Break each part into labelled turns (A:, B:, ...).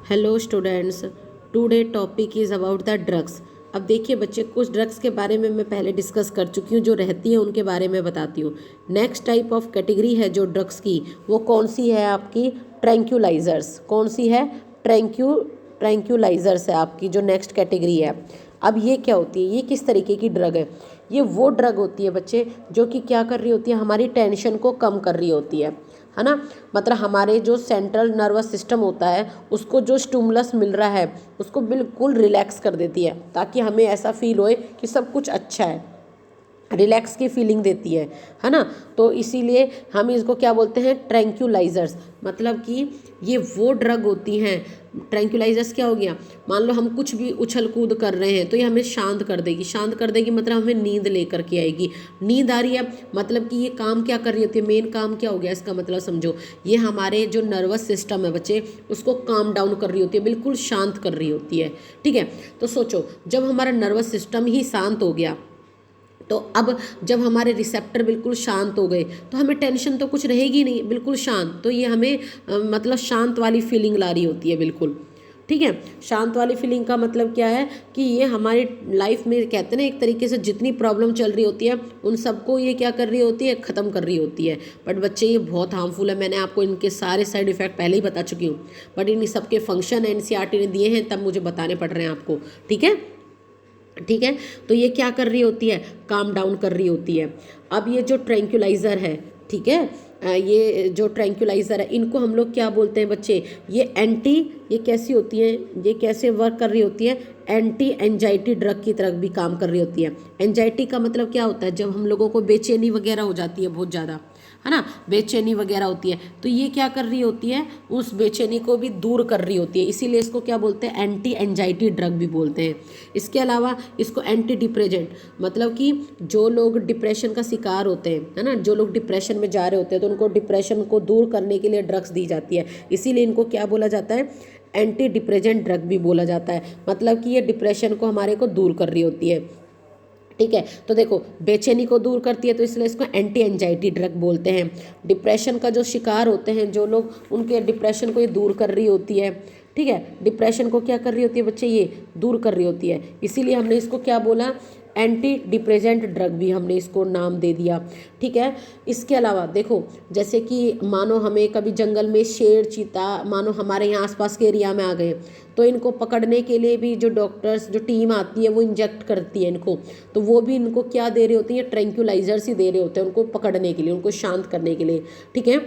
A: Hello students, today topic is about the drugs. अब देखिए बच्चे, कुछ ड्रग्स के बारे में मैं पहले डिस्कस कर चुकी हूँ, जो रहती है उनके बारे में बताती हूँ। नेक्स्ट टाइप ऑफ कैटेगरी है जो ड्रग्स की, वो कौन सी है आपकी? ट्रैंक्यूलाइजर्स। कौन सी है? ट्रैंक्यूलाइजर्स है आपकी जो नेक्स्ट कैटेगरी है। अब ये क्या होती है? ये किस तरीके की ड्रग है? ये वो ड्रग होती है बच्चे जो कि क्या कर रही होती है, हमारी टेंशन को कम कर रही होती है ना। मतलब हमारे जो सेंट्रल नर्वस सिस्टम होता है उसको जो स्टिमुलस मिल रहा है उसको बिल्कुल रिलैक्स कर देती है, ताकि हमें ऐसा फील होए कि सब कुछ अच्छा है, रिलैक्स की फीलिंग देती है ना। तो इसीलिए हम इसको क्या बोलते हैं? ट्रैंक्यूलाइजर्स। मतलब कि ये वो ड्रग होती हैं। ट्रैंक्यूलाइजर्स क्या हो गया? मान लो हम कुछ भी उछल कूद कर रहे हैं तो ये हमें शांत कर देगी। शांत कर देगी मतलब हमें नींद लेकर के आएगी। नींद आ रही है मतलब कि ये काम क्या कर रही होती है? मेन काम क्या हो गया इसका? मतलब समझो, ये हमारे जो नर्वस सिस्टम है बच्चे, उसको काम डाउन कर रही होती है, बिल्कुल शांत कर रही होती है। ठीक है, तो सोचो, जब हमारा नर्वस सिस्टम ही शांत हो गया तो अब जब हमारे रिसेप्टर बिल्कुल शांत हो गए तो हमें टेंशन तो कुछ रहेगी नहीं, बिल्कुल शांत। तो ये हमें मतलब शांत वाली फीलिंग ला रही होती है, बिल्कुल। ठीक है, शांत वाली फीलिंग का मतलब क्या है कि ये हमारी लाइफ में, कहते हैं ना, एक तरीके से जितनी प्रॉब्लम चल रही होती है उन सबको ये क्या कर रही होती है? ख़त्म कर रही होती है। बट बच्चे, ये बहुत हार्मफुल है। मैंने आपको इनके सारे साइड इफ़ेक्ट पहले ही बता चुकी हूँ, बट इन सबके फंक्शन एनसीईआरटी ने दिए हैं, तब मुझे बताने पड़ रहे हैं आपको। ठीक है, ठीक है। तो ये क्या कर रही होती है? काम डाउन कर रही होती है। अब ये जो ट्रैंक्यूलाइज़र है, ठीक है, ये जो ट्रैंक्यूलाइज़र है, इनको हम लोग क्या बोलते हैं बच्चे? ये कैसी होती है? ये कैसे वर्क कर रही होती है? एंटी एंजाइटी ड्रग की तरह भी काम कर रही होती है। एंजाइटी का मतलब क्या होता है? जब हम लोगों को बेचैनी वगैरह हो जाती है बहुत ज़्यादा, है ना, बेचैनी वगैरह होती है, तो ये क्या कर रही होती है? उस बेचैनी को भी दूर कर रही होती है। इसीलिए इसको क्या बोलते हैं? एंटी एंजाइटी ड्रग भी बोलते हैं। इसके अलावा इसको एंटी डिप्रेजेंट, मतलब कि जो लोग डिप्रेशन का शिकार होते हैं, है ना, जो लोग डिप्रेशन में जा रहे होते हैं, तो उनको डिप्रेशन को दूर करने के लिए ड्रग्स दी जाती है। इसीलिए इनको क्या बोला जाता है? एंटी डिप्रेजेंट ड्रग भी बोला जाता है। मतलब कि ये डिप्रेशन को हमारे को दूर कर रही होती है। ठीक है, तो देखो, बेचैनी को दूर करती है तो इसलिए इसको एंटी एंजाइटी ड्रग बोलते हैं। डिप्रेशन का जो शिकार होते हैं जो लोग, उनके डिप्रेशन को ये दूर कर रही होती है। ठीक है, डिप्रेशन को क्या कर रही होती है बच्चे? ये दूर कर रही होती है। इसीलिए हमने इसको क्या बोला? एंटी डिप्रेजेंट ड्रग भी हमने इसको नाम दे दिया। ठीक है, इसके अलावा देखो, जैसे कि मानो हमें कभी जंगल में शेर, चीता मानो हमारे यहाँ आसपास के एरिया में आ गए, तो इनको पकड़ने के लिए भी जो डॉक्टर्स, जो टीम आती है वो इंजेक्ट करती है इनको, तो वो भी इनको क्या दे रहे होते हैं? ट्रैंक्यूलाइजर्स ही दे रहे होते हैं उनको पकड़ने के लिए, उनको शांत करने के लिए। ठीक है,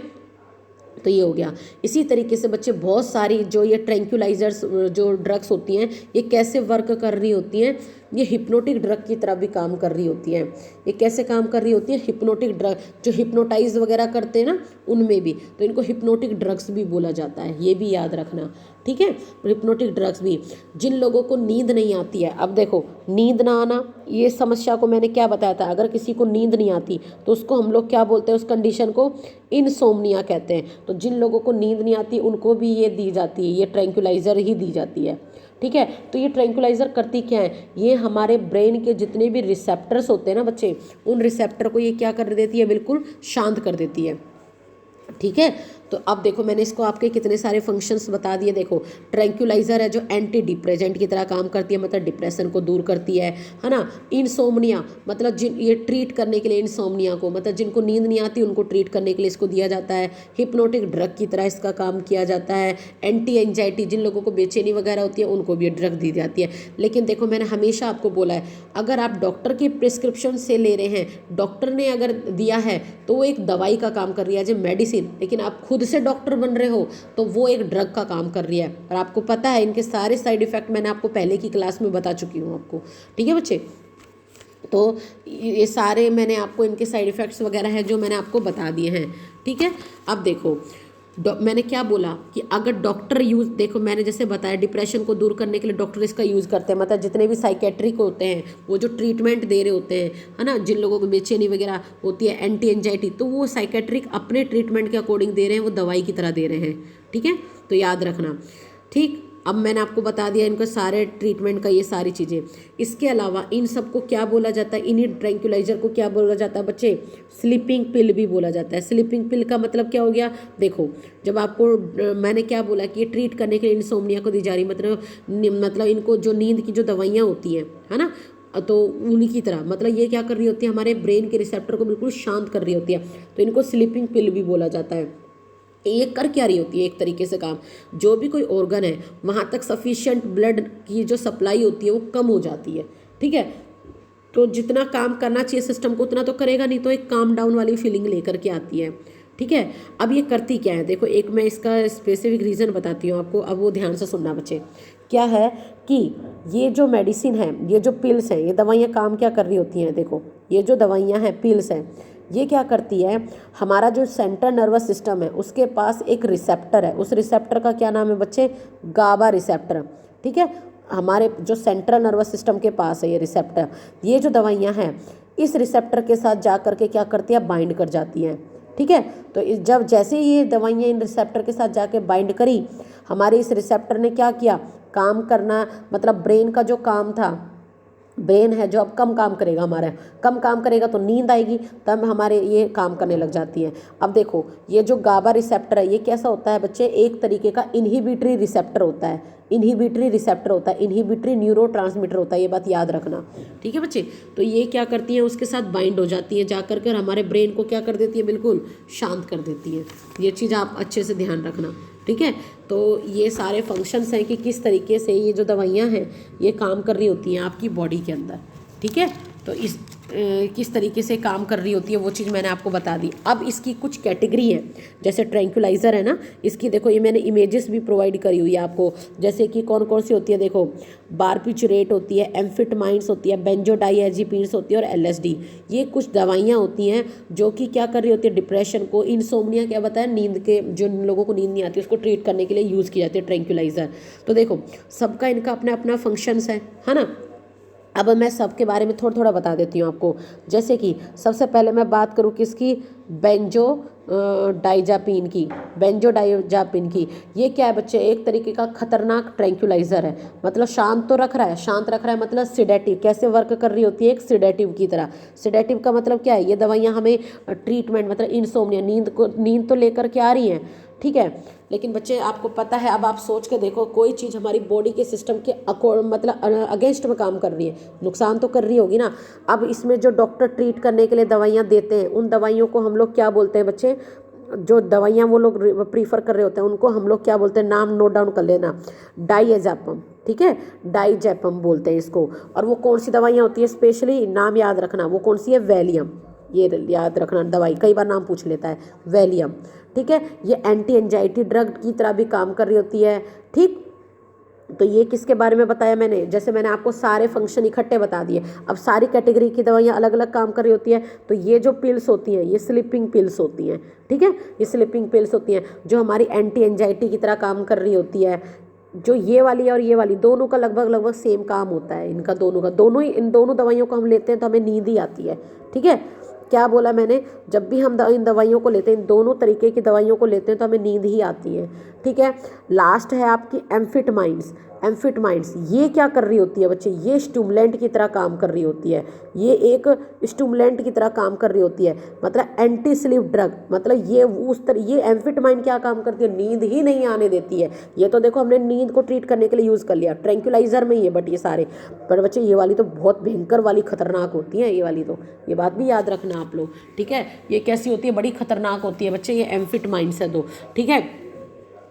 A: तो ये हो गया। इसी तरीके से बच्चे, बहुत सारी जो ये ट्रैंक्यूलाइजर्स जो ड्रग्स होती हैं, ये कैसे वर्क कर रही होती हैं? ये हिप्नोटिक ड्रग की तरह भी काम कर रही होती हैं। ये कैसे काम कर रही होती है? हिप्नोटिक ड्रग, जो हिप्नोटाइज वगैरह करते हैं ना, उनमें भी, तो इनको हिप्नोटिक ड्रग्स भी बोला जाता है, ये भी याद रखना। ठीक है, हिप्नोटिक ड्रग्स भी। जिन लोगों को नींद नहीं आती है, अब देखो, नींद ना आना, ये समस्या को मैंने क्या बताया था? अगर किसी को नींद नहीं आती तो उसको हम लोग क्या बोलते हैं? उस कंडीशन को इनसोम्निया कहते हैं। तो जिन लोगों को नींद नहीं आती उनको भी ये दी जाती है, ये ट्रैंक्यूलाइजर ही दी जाती है। ठीक है, तो ये ट्रैंक्यूलाइजर करती क्या है? ये हमारे ब्रेन के जितने भी रिसेप्टर्स होते हैं ना बच्चे, उन रिसेप्टर को ये क्या कर देती है? बिल्कुल शांत कर देती है। ठीक है, तो अब देखो, मैंने इसको आपके कितने सारे फंक्शंस बता दिए। देखो, ट्रैंक्यूलाइजर है जो एंटी डिप्रेजेंट की तरह काम करती है, मतलब डिप्रेशन को दूर करती है ना। इंसोम्निया, मतलब जिन, ये ट्रीट करने के लिए इंसोम्निया को, मतलब जिनको नींद नहीं आती उनको ट्रीट करने के लिए इसको दिया जाता है। हिप्नोटिक ड्रग की तरह इसका काम किया जाता है। एंटी एंजाइटी, जिन लोगों को बेचैनी वगैरह होती है उनको भी ड्रग दी जाती है। लेकिन देखो, मैंने हमेशा आपको बोला है, अगर आप डॉक्टर की प्रिस्क्रिप्शन से ले रहे हैं, डॉक्टर ने अगर दिया है तो वो एक दवाई का काम कर रही है, जो मेडिसिन, लेकिन आप खुद से डॉक्टर बन रहे हो तो वो एक ड्रग का काम कर रही है। और आपको पता है इनके सारे साइड इफेक्ट मैंने आपको पहले की क्लास में बता चुकी हूँ आपको। ठीक है बच्चे, तो ये सारे मैंने आपको इनके साइड इफेक्ट्स वगैरह है जो मैंने आपको बता दिए हैं। ठीक है, अब देखो, मैंने क्या बोला कि अगर डॉक्टर यूज़, देखो मैंने जैसे बताया, डिप्रेशन को दूर करने के लिए डॉक्टर इसका यूज़ करते हैं। मतलब जितने भी साइकेट्रिक होते हैं वो जो ट्रीटमेंट दे रहे होते हैं, है ना, जिन लोगों को बेचैनी वगैरह होती है, एंटी एंजाइटी, तो वो साइकेट्रिक अपने ट्रीटमेंट के अकॉर्डिंग दे रहे हैं, वो दवाई की तरह दे रहे हैं। ठीक है, तो याद रखना। ठीक, अब मैंने आपको बता दिया इनका सारे ट्रीटमेंट का ये सारी चीज़ें। इसके अलावा इन सबको क्या बोला जाता है, इन्हीं ट्रैंक्विलाइजर को क्या बोला जाता है बच्चे, स्लीपिंग पिल भी बोला जाता है। स्लीपिंग पिल का मतलब क्या हो गया, देखो जब आपको मैंने क्या बोला कि ये ट्रीट करने के लिए इंसोम्निया को दी जा रही, मतलब इनको जो नींद की जो दवाइयाँ होती हैं, है ना, तो उन्हीं की तरह मतलब ये क्या कर रही होती है, हमारे ब्रेन के रिसेप्टर को बिल्कुल शांत कर रही होती है, तो इनको स्लीपिंग पिल भी बोला जाता है। ये कर क्या रही होती है, एक तरीके से काम, जो भी कोई ऑर्गन है वहाँ तक सफिशिएंट ब्लड की जो सप्लाई होती है वो कम हो जाती है, ठीक है। तो जितना काम करना चाहिए सिस्टम को उतना तो करेगा नहीं, तो एक काम डाउन वाली फीलिंग लेकर के आती है, ठीक है। अब ये करती क्या है, देखो एक मैं इसका स्पेसिफिक रीज़न बताती हूँ आपको, अब वो ध्यान से सुनना बच्चे। क्या है कि ये जो मेडिसिन है, ये जो पिल्स हैं, ये दवाइयाँ काम क्या कर रही होती हैं, देखो ये जो दवाइयाँ हैं, पिल्स हैं, ये क्या करती है, हमारा जो सेंट्रल नर्वस सिस्टम है उसके पास एक रिसेप्टर है, उस रिसेप्टर का क्या नाम है बच्चे, गाबा रिसेप्टर, ठीक है। हमारे जो सेंट्रल नर्वस सिस्टम के पास है ये रिसेप्टर, ये जो दवाइयाँ हैं इस रिसेप्टर के साथ जा करके क्या करती है, बाइंड कर जाती हैं, ठीक है। तो जब जैसे ही ये दवाइयाँ इन रिसेप्टर के साथ जाके बाइंड करी, हमारे इस रिसेप्टर ने क्या किया, काम करना, मतलब ब्रेन का जो काम था, ब्रेन है जो अब कम काम करेगा, हमारा कम काम करेगा तो नींद आएगी, तब हमारे ये काम करने लग जाती है। अब देखो ये जो गाबा रिसेप्टर है ये कैसा होता है बच्चे, एक तरीके का इनहिबिटरी रिसेप्टर होता है, इनहिबिटरी रिसेप्टर होता है, इनहिबिटरी न्यूरो ट्रांसमीटर होता है, ये बात याद रखना, ठीक है बच्चे। तो ये क्या करती हैं, उसके साथ बाइंड हो जाती हैं, जा कर हमारे ब्रेन को क्या कर देती है, बिल्कुल शांत कर देती है। ये चीज़ आप अच्छे से ध्यान रखना, ठीक है। तो ये सारे फंक्शंस हैं कि किस तरीके से ये जो दवाइयाँ हैं ये काम कर रही होती हैं आपकी बॉडी के अंदर, ठीक है। तो इस किस तरीके से काम कर रही होती है वो चीज़ मैंने आपको बता दी। अब इसकी कुछ कैटेगरी है, जैसे ट्रैंक्विलाइज़र है ना, इसकी देखो ये मैंने इमेजेस भी प्रोवाइड करी हुई है आपको, जैसे कि कौन कौन सी होती है, देखो बारबिटूरेट होती है, एम्फिटमाइंस होती है, बेंजोडाइएज़ेपिन्स होती है और एलएसडी। ये कुछ दवाइयाँ होती हैं जो कि क्या कर रही होती है, डिप्रेशन को, इंसोम्निया क्या बताया, नींद के जो लोगों को नींद नहीं आती उसको ट्रीट करने के लिए यूज़ की जाती है ट्रैंक्विलाइज़र। तो देखो सबका इनका अपना अपना फंक्शंस है ना। अब मैं सबके बारे में थोड़ा थोड़ा बता देती हूँ आपको। जैसे कि सबसे पहले मैं बात करूँ किसकी, बेंजोडाइजापिन की, बेंजोडाइजापिन की। ये क्या है बच्चे, एक तरीके का खतरनाक ट्रैंक्विलाइज़र है, मतलब शांत तो रख रहा है, शांत रख रहा है मतलब सिडेटिव, कैसे वर्क कर रही होती है, एक सिडेटिव की तरह। सिडेटिव का मतलब क्या है, ये दवाइयाँ हमें ट्रीटमेंट मतलब इंसोम्निया, नींद तो लेकर के आ रही हैं, ठीक है। लेकिन बच्चे आपको पता है, अब आप सोच के देखो, कोई चीज़ हमारी बॉडी के सिस्टम के मतलब अगेंस्ट में काम कर रही है, नुकसान तो कर रही होगी ना। अब इसमें जो डॉक्टर ट्रीट करने के लिए दवाइयाँ देते हैं, उन दवाइयों को हम लोग क्या बोलते हैं बच्चे, जो दवाइयाँ वो लोग प्रीफर कर रहे होते हैं उनको हम लोग क्या बोलते हैं, नाम नोट डाउन कर लेना, डाइएजापम, ठीक है, डाइजेपम बोलते हैं इसको। और वो कौन सी दवाइयाँ होती है, स्पेशली नाम याद रखना, वो कौन सी है, वैलियम, ये याद रखना, दवाई कई बार नाम पूछ लेता है, वैलियम, ठीक है। ये एंटी एंजाइटी ड्रग की तरह भी काम कर रही होती है, ठीक। तो ये किसके बारे में बताया मैंने, जैसे मैंने आपको सारे फंक्शन इकट्ठे बता दिए। अब सारी कैटेगरी की दवाइयाँ अलग अलग काम कर रही होती है। तो ये जो पिल्स होती हैं ये स्लीपिंग पिल्स होती हैं, ठीक है, ये स्लीपिंग पिल्स होती हैं जो हमारी एंटी एंजाइटी की तरह काम कर रही होती है। जो ये वाली और ये वाली दोनों का लगभग सेम काम होता है इनका, दोनों का, दोनों ही, इन दोनों दवाइयों को हम लेते हैं तो हमें नींद ही आती है, ठीक है। क्या बोला मैंने, जब भी हम इन दवाइयों को लेते हैं, इन दोनों तरीके की दवाइयों को लेते हैं तो हमें नींद ही आती है, ठीक है। लास्ट है आपकी एम्फिटमाइंस। एम्फिटमाइंस ये क्या कर रही होती है बच्चे, ये स्टिमुलेंट की तरह काम कर रही होती है, ये एक स्टिमुलेंट की तरह काम कर रही होती है, मतलब एंटी स्लीप ड्रग, मतलब ये उस तरह, ये एम्फिटमाइन क्या काम करती है, नींद ही नहीं आने देती है। ये तो देखो हमने नींद को ट्रीट करने के लिए यूज़ कर लिया, ट्रैंक्विलाइजर में ही है, बट ये सारे, पर बच्चे ये वाली तो बहुत भयंकर वाली खतरनाक होती है, ये वाली तो, ये बात भी याद रखना आप लोग, ठीक है। ये कैसी होती है, बड़ी खतरनाक होती है बच्चे, ये एम्फिटमाइंस है दो, ठीक है,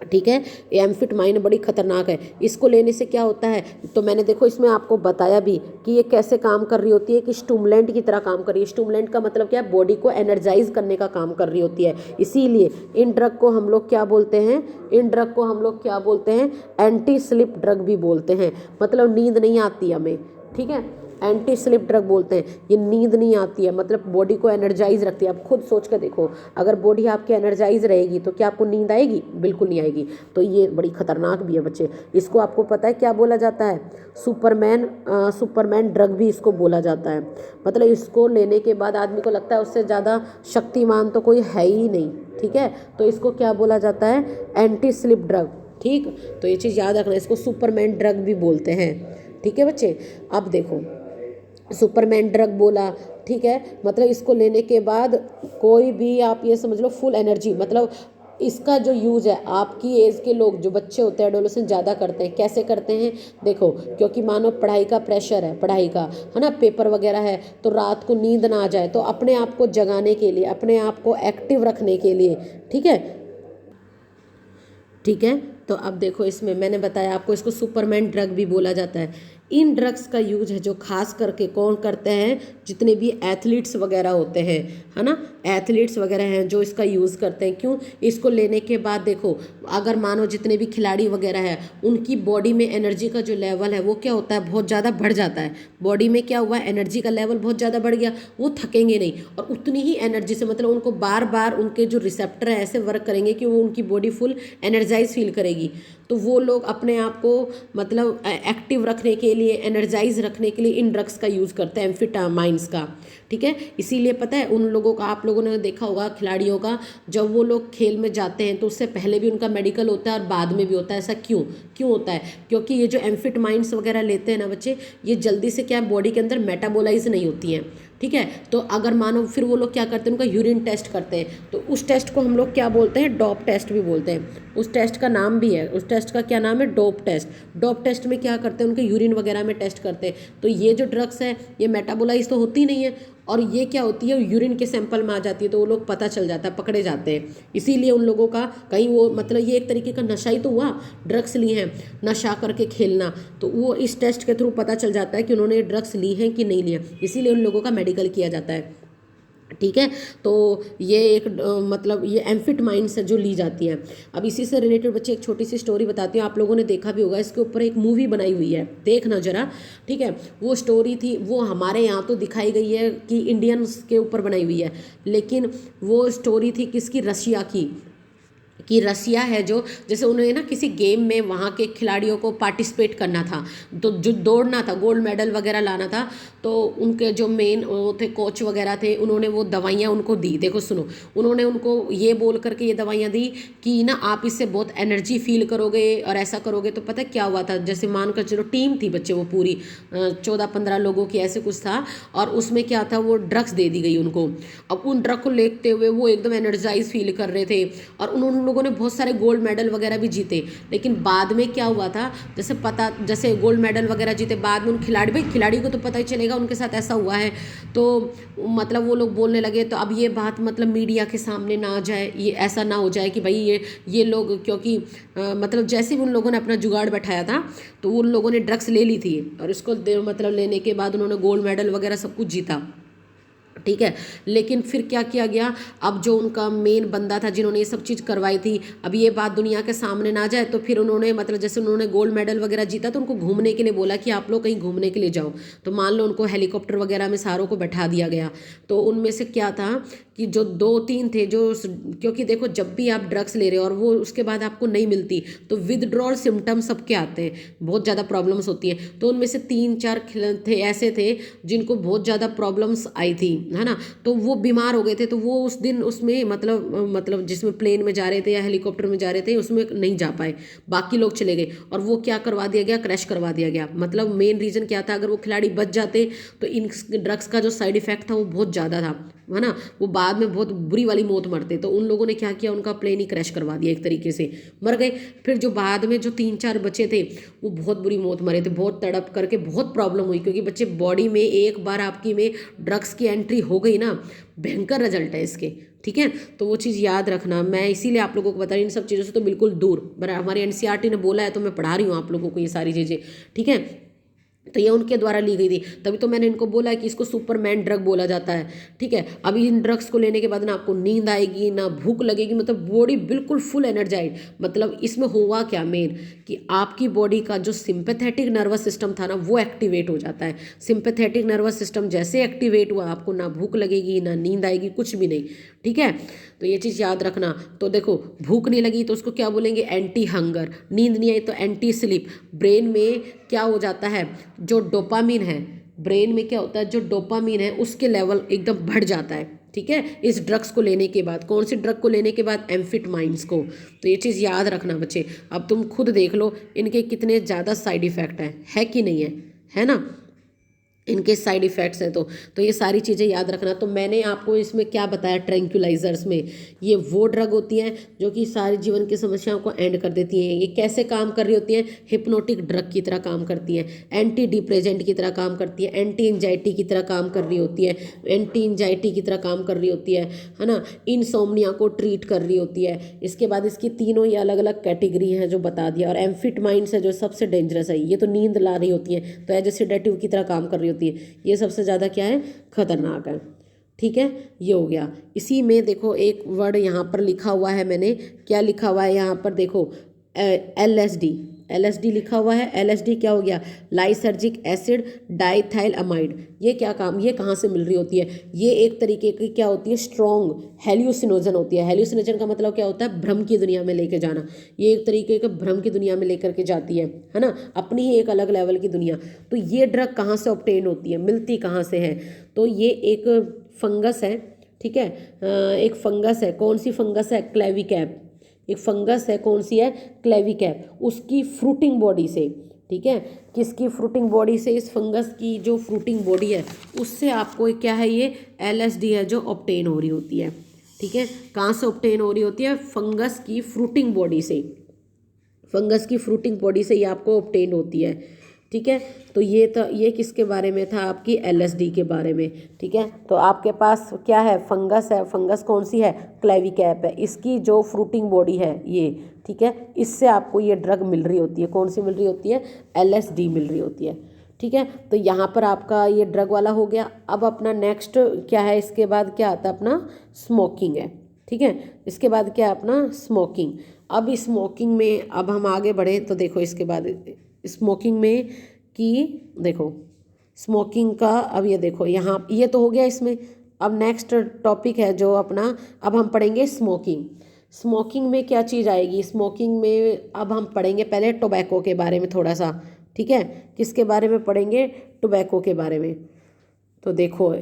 A: ठीक है। ये एम्फिटमाइन बड़ी खतरनाक है, इसको लेने से क्या होता है, तो मैंने देखो इसमें आपको बताया भी कि ये कैसे काम कर रही होती है, कि स्टिमुलेंट की तरह काम कर रही है। स्टिमुलेंट का मतलब क्या है, बॉडी को एनर्जाइज करने का काम कर रही होती है। इसीलिए इन ड्रग को हम लोग क्या बोलते हैं, इन ड्रग को हम लोग क्या बोलते हैं, एंटी स्लीप ड्रग भी बोलते हैं, मतलब नींद नहीं आती हमें, ठीक है, एंटी स्लीप ड्रग बोलते हैं। ये नींद नहीं आती है, मतलब बॉडी को एनर्जाइज रखती है। आप खुद सोच कर देखो, अगर बॉडी आपकी एनर्जाइज रहेगी तो क्या आपको नींद आएगी, बिल्कुल नहीं आएगी। तो ये बड़ी खतरनाक भी है बच्चे। इसको आपको पता है क्या बोला जाता है, सुपरमैन ड्रग भी इसको बोला जाता है। मतलब इसको लेने के बाद आदमी को लगता है उससे ज़्यादा शक्तिमान तो कोई है ही नहीं, ठीक है। तो इसको क्या बोला जाता है, एंटी स्लीप ड्रग, ठीक, तो ये चीज़ याद रखना, इसको सुपरमैन ड्रग भी बोलते हैं। ठीक है बच्चे, अब देखो सुपरमैन ड्रग बोला, ठीक है, मतलब इसको लेने के बाद कोई भी आप ये समझ लो फुल एनर्जी, मतलब इसका जो यूज़ है आपकी एज के लोग जो बच्चे होते हैं एडोलेसेंट ज़्यादा करते हैं। कैसे करते हैं देखो, क्योंकि मानो पढ़ाई का प्रेशर है, पढ़ाई का है ना, पेपर वगैरह है, तो रात को नींद ना आ जाए, तो अपने आप को जगाने के लिए, अपने आप को एक्टिव रखने के लिए, ठीक है, ठीक है। तो अब देखो इसमें मैंने बताया आपको, इसको सुपरमैन ड्रग भी बोला जाता है। इन ड्रग्स का यूज है जो खास करके कौन करते हैं, जितने भी एथलीट्स वगैरह होते हैं, है ना, एथलीट्स वगैरह हैं जो इसका यूज़ करते हैं। क्यों, इसको लेने के बाद देखो, अगर मानो जितने भी खिलाड़ी वगैरह है उनकी बॉडी में एनर्जी का जो लेवल है वो क्या होता है, बहुत ज़्यादा बढ़ जाता है। बॉडी में क्या हुआ, एनर्जी का लेवल बहुत ज़्यादा बढ़ गया, वो थकेंगे नहीं, और उतनी ही एनर्जी से, मतलब उनको बार बार उनके जो रिसेप्टर है ऐसे वर्क करेंगे कि वो उनकी बॉडी फुल एनर्जाइज फील करेगी। तो वो लोग अपने आप को मतलब एक्टिव रखने के लिए, एनर्जाइज रखने के लिए इन ड्रग्स का यूज़ करते हैं, एम्फेटामाइंस का। ठीक है, इसीलिए पता है उन लोगों का, आप लोगों ने देखा होगा खिलाड़ियों का, जब वो लोग खेल में जाते हैं तो उससे पहले भी उनका मेडिकल होता है और बाद में भी होता है। ऐसा क्यों क्यों होता है, क्योंकि ये जो एम्फेटामाइंस वगैरह लेते हैं ना बच्चे, ये जल्दी से क्या बॉडी के अंदर मेटाबोलाइज नहीं होती हैं। ठीक है, तो अगर मानो फिर वो लोग क्या करते हैं, उनका यूरिन टेस्ट करते हैं, तो उस टेस्ट को हम लोग क्या बोलते हैं, डोप टेस्ट भी बोलते हैं। उस टेस्ट का नाम भी है, उस टेस्ट का क्या नाम है, डोप टेस्ट। डोप टेस्ट में क्या करते हैं, उनके यूरिन वगैरह में टेस्ट करते हैं। तो ये जो ड्रग्स है ये मेटाबोलाइज तो होती नहीं है, और ये क्या होती है, यूरिन के सैंपल में आ जाती है, तो वो लोग पता चल जाता है, पकड़े जाते हैं। इसीलिए उन लोगों का कहीं वो, मतलब ये एक तरीके का नशा ही तो हुआ, ड्रग्स लिए हैं, नशा करके खेलना, तो वो इस टेस्ट के थ्रू पता चल जाता है कि उन्होंने ड्रग्स ली हैं कि नहीं लिया, इसीलिए उन लोगों का मेडिकल किया जाता है। ठीक है, तो ये एक मतलब ये एम्फेटामाइंस है जो ली जाती है। अब इसी से रिलेटेड बच्चे एक छोटी सी स्टोरी बताती हूँ, आप लोगों ने देखा भी होगा, इसके ऊपर एक मूवी बनाई हुई है, देखना जरा। ठीक है, वो स्टोरी थी, वो हमारे यहाँ तो दिखाई गई है कि इंडियंस के ऊपर बनाई हुई है, लेकिन वो स्टोरी थी किसकी, रशिया की, कि रसिया है जो, जैसे उन्हें ना किसी गेम में वहाँ के खिलाड़ियों को पार्टिसिपेट करना था, तो जो दौड़ना था, गोल्ड मेडल वगैरह लाना था, तो उनके जो मेन वो थे, कोच वगैरह थे, उन्होंने वो दवाइयाँ उनको दी। देखो सुनो, उन्होंने उनको ये बोल करके ये दवाइयाँ दी कि ना आप इससे बहुत एनर्जी फील करोगे और ऐसा करोगे। तो पता क्या हुआ था, जैसे मानकर चलो टीम थी बच्चे, वो पूरी 14-15 लोगों की ऐसे कुछ था, और उसमें क्या था, वो ड्रग्स दे दी गई उनको। अब उन ड्रग को लेते हुए वो एकदम एनर्जाइज फील कर रहे थे, और उन लोगों ने बहुत सारे गोल्ड मेडल वगैरह भी जीते। लेकिन बाद में क्या हुआ था, जैसे गोल्ड मेडल वगैरह जीते, बाद में उन खिलाड़ी को तो पता ही चलेगा उनके साथ ऐसा हुआ है, तो मतलब वो लोग बोलने लगे, तो अब ये बात मतलब मीडिया के सामने ना आ जाए, ये ऐसा ना हो जाए कि भाई ये लोग, क्योंकि मतलब जैसे भी उन लोगों ने अपना जुगाड़ बैठाया था, तो उन लोगों ने ड्रग्स ले ली थी, और इसको मतलब लेने के बाद उन्होंने गोल्ड मेडल वगैरह सब कुछ जीता। ठीक है, लेकिन फिर क्या किया गया, अब जो उनका मेन बंदा था जिन्होंने ये सब चीज़ करवाई थी, अब ये बात दुनिया के सामने ना जाए, तो फिर उन्होंने मतलब जैसे उन्होंने गोल्ड मेडल वगैरह जीता, तो उनको घूमने के लिए बोला कि आप लोग कहीं घूमने के लिए जाओ। तो मान लो उनको हेलीकॉप्टर वगैरह में सारों को बैठा दिया गया। तो उनमें से क्या था कि जो 2-3 थे जो, क्योंकि देखो जब भी आप ड्रग्स ले रहे हो और वो उसके बाद आपको नहीं मिलती, तो विदड्रॉल सिम्टम्स सबके आते हैं, बहुत ज़्यादा प्रॉब्लम्स होती हैं। तो उनमें से 3-4 थे ऐसे थे जिनको बहुत ज़्यादा प्रॉब्लम्स आई थी, है ना, तो वो बीमार हो गए थे। तो वो उस दिन उसमें मतलब जिसमें प्लेन में जा रहे थे या हेलीकॉप्टर में जा रहे थे उसमें नहीं जा पाए, बाकी लोग चले गए, और वो क्या करवा दिया गया, क्रैश करवा दिया गया। मतलब मेन रीज़न क्या था, अगर वो खिलाड़ी बच जाते तो इन ड्रग्स का जो साइड इफेक्ट था वो बहुत ज़्यादा था, है ना, वो बाद में बहुत बुरी वाली मौत मरते। तो उन लोगों ने क्या किया, उनका प्लेन ही क्रैश करवा दिया, एक तरीके से मर गए। फिर जो बाद में जो 3-4 बचे थे वो बहुत बुरी मौत मरे थे, बहुत तड़प करके, बहुत प्रॉब्लम हुई, क्योंकि बच्चे बॉडी में एक बार आपकी में ड्रग्स की एंट्री हो गई ना, भयंकर रिजल्ट है इसके। ठीक है, तो वो चीज़ याद रखना, मैं इसीलिए आप लोगों को बता रही हूँ, इन सब चीज़ों से तो बिल्कुल दूर। हमारी एनसीईआरटी ने बोला है तो मैं पढ़ा रही हूँ आप लोगों को ये सारी चीज़ें। ठीक है, तो ये उनके द्वारा ली गई थी, तभी तो मैंने इनको बोला कि इसको सुपरमैन ड्रग बोला जाता है। ठीक है, अभी इन ड्रग्स को लेने के बाद ना आपको नींद आएगी, ना भूख लगेगी, मतलब बॉडी बिल्कुल फुल एनर्जाइज। मतलब इसमें हुआ क्या मेन, कि आपकी बॉडी का जो सिंपैथेटिक नर्वस सिस्टम था ना वो एक्टिवेट हो जाता है। सिंपैथेटिक नर्वस सिस्टम जैसे एक्टिवेट हुआ, आपको ना भूख लगेगी, ना नींद आएगी, कुछ भी नहीं। ठीक है, तो ये चीज़ याद रखना। तो देखो, भूख नहीं लगी तो उसको क्या बोलेंगे, एंटी हंगर। नींद नहीं आई तो एंटी स्लीप। ब्रेन में क्या हो जाता है, जो डोपामिन है, ब्रेन में क्या होता है, जो डोपामिन है उसके लेवल एकदम बढ़ जाता है। ठीक है, इस ड्रग्स को लेने के बाद। कौन सी ड्रग को लेने के बाद? एम्फिटमाइंस को। तो ये चीज़ याद रखना बच्चे। अब तुम खुद देख लो इनके कितने ज़्यादा साइड इफ़ेक्ट हैं, है कि नहीं है ना, इनके साइड इफ़ेक्ट्स हैं। तो ये सारी चीज़ें याद रखना। तो मैंने आपको इसमें क्या बताया, ट्रैंक्विलाइजर्स में ये वो ड्रग होती हैं जो कि सारे जीवन की समस्याओं को एंड कर देती हैं। ये कैसे काम कर रही होती हैं? हिप्नोटिक ड्रग की तरह काम करती हैं, एंटी डिप्रेजेंट की तरह काम करती है, एंटी एंजाइटी की तरह काम कर रही होती है, एंटी एंजाइटी की तरह काम कर रही होती है ना, इनसोम्निया को ट्रीट कर रही होती है। इसके बाद इसकी तीनों ये अलग अलग कैटेगरी हैं जो बता दिया। और एम्फिटमाइंस है जो सबसे डेंजरस है, ये तो नींद ला रही होती है, तो एज ए सेडेटिव की तरह काम कर रही होती है। ये सबसे ज़्यादा क्या है? खतरनाक है। ठीक है, ये हो गया। इसी में देखो एक वर्ड यहाँ पर लिखा हुआ है, मैंने क्या लिखा हुआ है यहाँ पर देखो, LSD। LSD लिखा हुआ है। LSD क्या हो गया? Lysergic acid diethylamide. ये क्या काम, ये कहाँ से मिल रही होती है? ये एक तरीके की क्या होती है? स्ट्रॉन्ग हेल्यूसिनोजन होती है। हेल्यूसिनोजन का मतलब क्या होता है? भ्रम की दुनिया में लेके जाना। ये एक तरीके का भ्रम की दुनिया में लेकर के जाती है ना, अपनी ही एक अलग लेवल की दुनिया। तो ये ड्रग कहाँ से ऑब्टेन होती है, मिलती कहाँ से है? तो ये एक फंगस है, ठीक है, एक फंगस है। कौन सी फंगस है? क्लेविकैप। एक फंगस है, कौन सी है? क्लेविकैप। उसकी फ्रूटिंग बॉडी से, ठीक है, किसकी फ्रूटिंग बॉडी से? इस फंगस की जो फ्रूटिंग बॉडी है उससे आपको क्या है? ये LSD है जो ऑब्टेन हो रही होती है। ठीक है, कहाँ से ऑब्टेन हो रही होती है? फंगस की फ्रूटिंग बॉडी से। फंगस की फ्रूटिंग बॉडी से ये आपको ऑब्टेन होती है। ठीक है, तो ये किसके बारे में था? आपकी LSD के बारे में। ठीक है, तो आपके पास क्या है? फंगस है। फंगस कौन सी है? क्लेविकैप है। इसकी जो फ्रूटिंग बॉडी है ये, ठीक है, इससे आपको ये ड्रग मिल रही होती है। कौन सी मिल रही होती है? LSD मिल रही होती है। ठीक है, तो यहाँ पर आपका ये ड्रग वाला हो गया। अब अपना नेक्स्ट क्या है? इसके बाद क्या आता है? अपना स्मोकिंग है। ठीक है, इसके बाद क्या है? अपना स्मोकिंग। अब स्मोकिंग में अब हम आगे बढ़े तो देखो इसके बाद स्मोकिंग में कि देखो स्मोकिंग का, अब ये देखो यहाँ ये तो हो गया इसमें। अब नेक्स्ट टॉपिक है जो अपना, अब हम पढ़ेंगे स्मोकिंग। स्मोकिंग में क्या चीज़ आएगी? स्मोकिंग में अब हम पढ़ेंगे पहले टोबैको के बारे में थोड़ा सा। ठीक है, किसके बारे में पढ़ेंगे? टोबैको के बारे में। तो देखो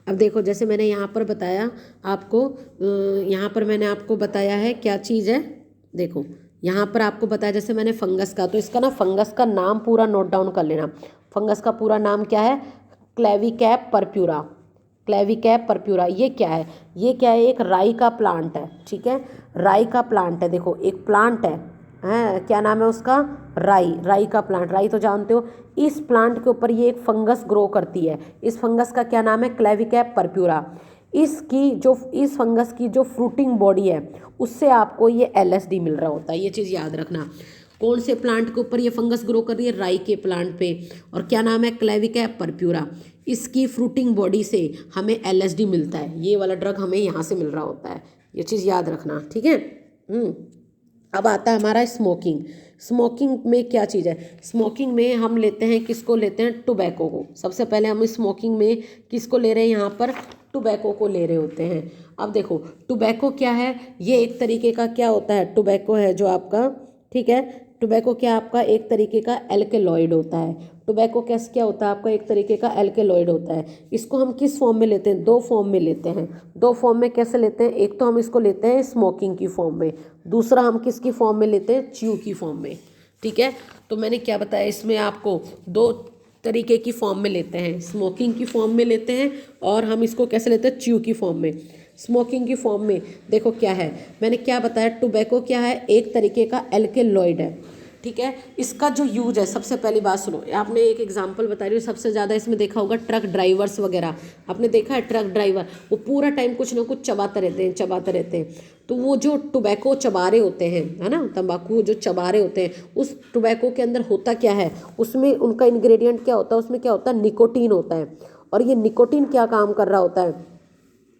A: अब देखो जैसे मैंने यहाँ पर बताया आपको, यहाँ पर मैंने आपको बताया है क्या चीज़ है। देखो यहाँ पर आपको बताया जैसे मैंने फंगस का, तो इसका ना फंगस का नाम पूरा नोट डाउन कर लेना। फंगस का पूरा नाम क्या है? क्लेविकैप परप्यूरा। क्लेविकैप परप्यूरा ये क्या है? ये क्या है? एक राई का प्लांट है। ठीक है, राई का प्लांट है। देखो एक प्लांट है क्या नाम है उसका? राई। राई का प्लांट, राई तो जानते हो। इस प्लांट के ऊपर ये एक फंगस ग्रो करती है। इस फंगस का क्या नाम है? क्लेविकैप परप्यूरा। इस फंगस की जो फ्रूटिंग बॉडी है उससे आपको ये LSD मिल रहा होता है। ये चीज़ याद रखना। कौन से प्लांट के ऊपर ये फंगस ग्रो कर रही है? राई के प्लांट पे। और क्या नाम है? क्लेविकैप परप्यूरा। इसकी फ्रूटिंग बॉडी से हमें LSD मिलता है। ये वाला ड्रग हमें यहाँ से मिल रहा होता है। ये चीज़ याद रखना, ठीक है। अब आता है हमारा स्मोकिंग। स्मोकिंग में क्या चीज़ है? स्मोकिंग में हम लेते हैं, किसको लेते हैं? टोबैको को। सबसे पहले हम स्मोकिंग में किसको ले रहे हैं? यहाँ पर टोबैको को ले रहे होते हैं। अब देखो टोबैको क्या है? ये एक तरीके का क्या होता है? टोबैको है जो आपका, ठीक है, टोबैको क्या आपका एक तरीके का एल्केलॉइड होता है। टोबैको कैसे क्या होता है? आपका एक तरीके का एल्केलॉइड होता है। इसको हम किस फॉर्म में लेते हैं? दो फॉर्म में लेते हैं। दो फॉर्म में कैसे लेते हैं? एक तो हम इसको लेते हैं स्मोकिंग की फॉर्म में, दूसरा हम किसकी फॉर्म में लेते हैं? च्यू की फॉर्म में। ठीक है, तो मैंने क्या बताया इसमें आपको? दो तरीके की फॉर्म में लेते हैं, स्मोकिंग की फॉर्म में लेते हैं और हम इसको कैसे लेते हैं? च्यू की फॉर्म में। स्मोकिंग की फॉर्म में देखो क्या है, मैंने क्या बताया? टोबैको क्या है? एक तरीके का एल्केलॉइड है। ठीक है, इसका जो यूज है, सबसे पहली बात सुनो, आपने एक एग्जांपल बता रही हूँ। सबसे ज़्यादा इसमें देखा होगा ट्रक ड्राइवर्स वगैरह, आपने देखा है ट्रक ड्राइवर वो पूरा टाइम कुछ ना कुछ चबाते रहते हैं। तो वो जो टोबैको चबा रहे होते हैं, है ना, तंबाकू जो चबा रहे होते हैं, उस टोबैको के अंदर होता क्या है? उसमें उनका इंग्रेडिएंट क्या होता है? उसमें क्या होता है? निकोटीन होता है। और ये निकोटीन क्या काम कर रहा होता है?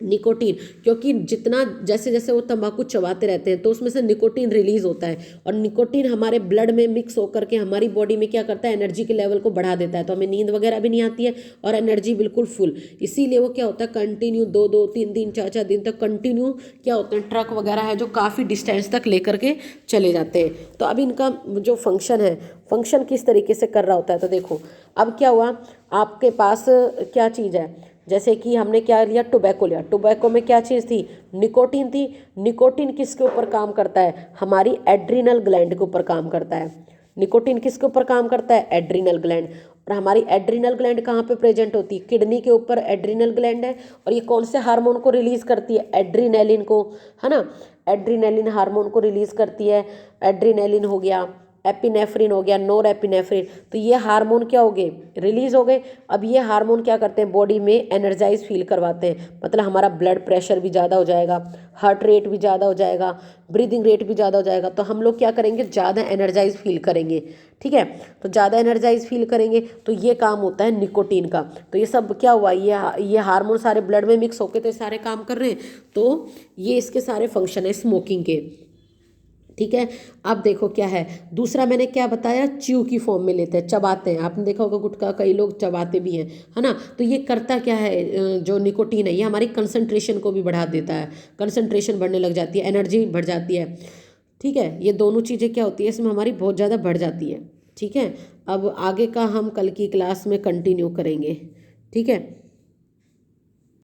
A: निकोटीन, क्योंकि जितना जैसे जैसे वो तंबाकू चबाते रहते हैं तो उसमें से निकोटीन रिलीज होता है, और निकोटीन हमारे ब्लड में मिक्स होकर के हमारी बॉडी में क्या करता है? एनर्जी के लेवल को बढ़ा देता है। तो हमें नींद वगैरह भी नहीं आती है और एनर्जी बिल्कुल फुल। इसीलिए वो क्या होता है? कंटिन्यू 2-2, 3 दिन, 4-4 दिन तक कंटिन्यू क्या होते हैं? ट्रक वगैरह है जो काफ़ी डिस्टेंस तक लेकर के चले जाते हैं। तो अब इनका जो फंक्शन है, फंक्शन किस तरीके से कर रहा होता है? तो देखो अब क्या हुआ, आपके पास क्या चीज़ है? जैसे कि हमने क्या लिया, टोबैको लिया, टोबैको में क्या चीज़ थी, निकोटीन थी। निकोटीन किसके ऊपर काम करता है, हमारी एड्रिनल ग्लैंड के ऊपर काम करता है। निकोटीन किसके ऊपर काम करता है, एड्रिनल ग्लैंड। और हमारी एड्रिनल ग्लैंड कहाँ पे प्रेजेंट होती है, किडनी के ऊपर एड्रिनल ग्लैंड है। और ये कौन से हार्मोन को रिलीज करती है, एड्रीनेलिन को, है ना, एड्रीनेलिन हार्मोन को रिलीज करती है। एड्रीनेलिन हो गया, एपिनेफ्रिन हो गया, नोर एपिनेफ्रिन। तो ये हार्मोन क्या हो गए, रिलीज हो गए। अब ये हार्मोन क्या करते हैं, बॉडी में एनर्जाइज फील करवाते हैं, मतलब हमारा ब्लड प्रेशर भी ज़्यादा हो जाएगा, हार्ट रेट भी ज़्यादा हो जाएगा, ब्रीदिंग रेट भी ज़्यादा हो जाएगा। तो हम लोग क्या करेंगे, ज़्यादा एनर्जाइज फील करेंगे, ठीक है। तो ज़्यादा एनर्जाइज फील करेंगे, तो ये काम होता है निकोटीन का। तो ये सब क्या हुआ, ये हार्मोन सारे ब्लड में मिक्स होकर तो सारे काम कर रहे हैं। तो ये इसके सारे फंक्शन है स्मोकिंग के, ठीक है। अब देखो क्या है, दूसरा मैंने क्या बताया, च्यू की फॉर्म में लेते हैं, चबाते हैं। आपने देखा होगा गुटखा कई लोग चबाते भी हैं, है ना। तो ये करता क्या है, जो निकोटीन है ये हमारी कंसंट्रेशन को भी बढ़ा देता है, कंसंट्रेशन बढ़ने लग जाती है, एनर्जी बढ़ जाती है, ठीक है। ये दोनों चीज़ें क्या होती है, इसमें हमारी बहुत ज़्यादा बढ़ जाती है, ठीक है। अब आगे का हम कल की क्लास में कंटिन्यू करेंगे, ठीक है।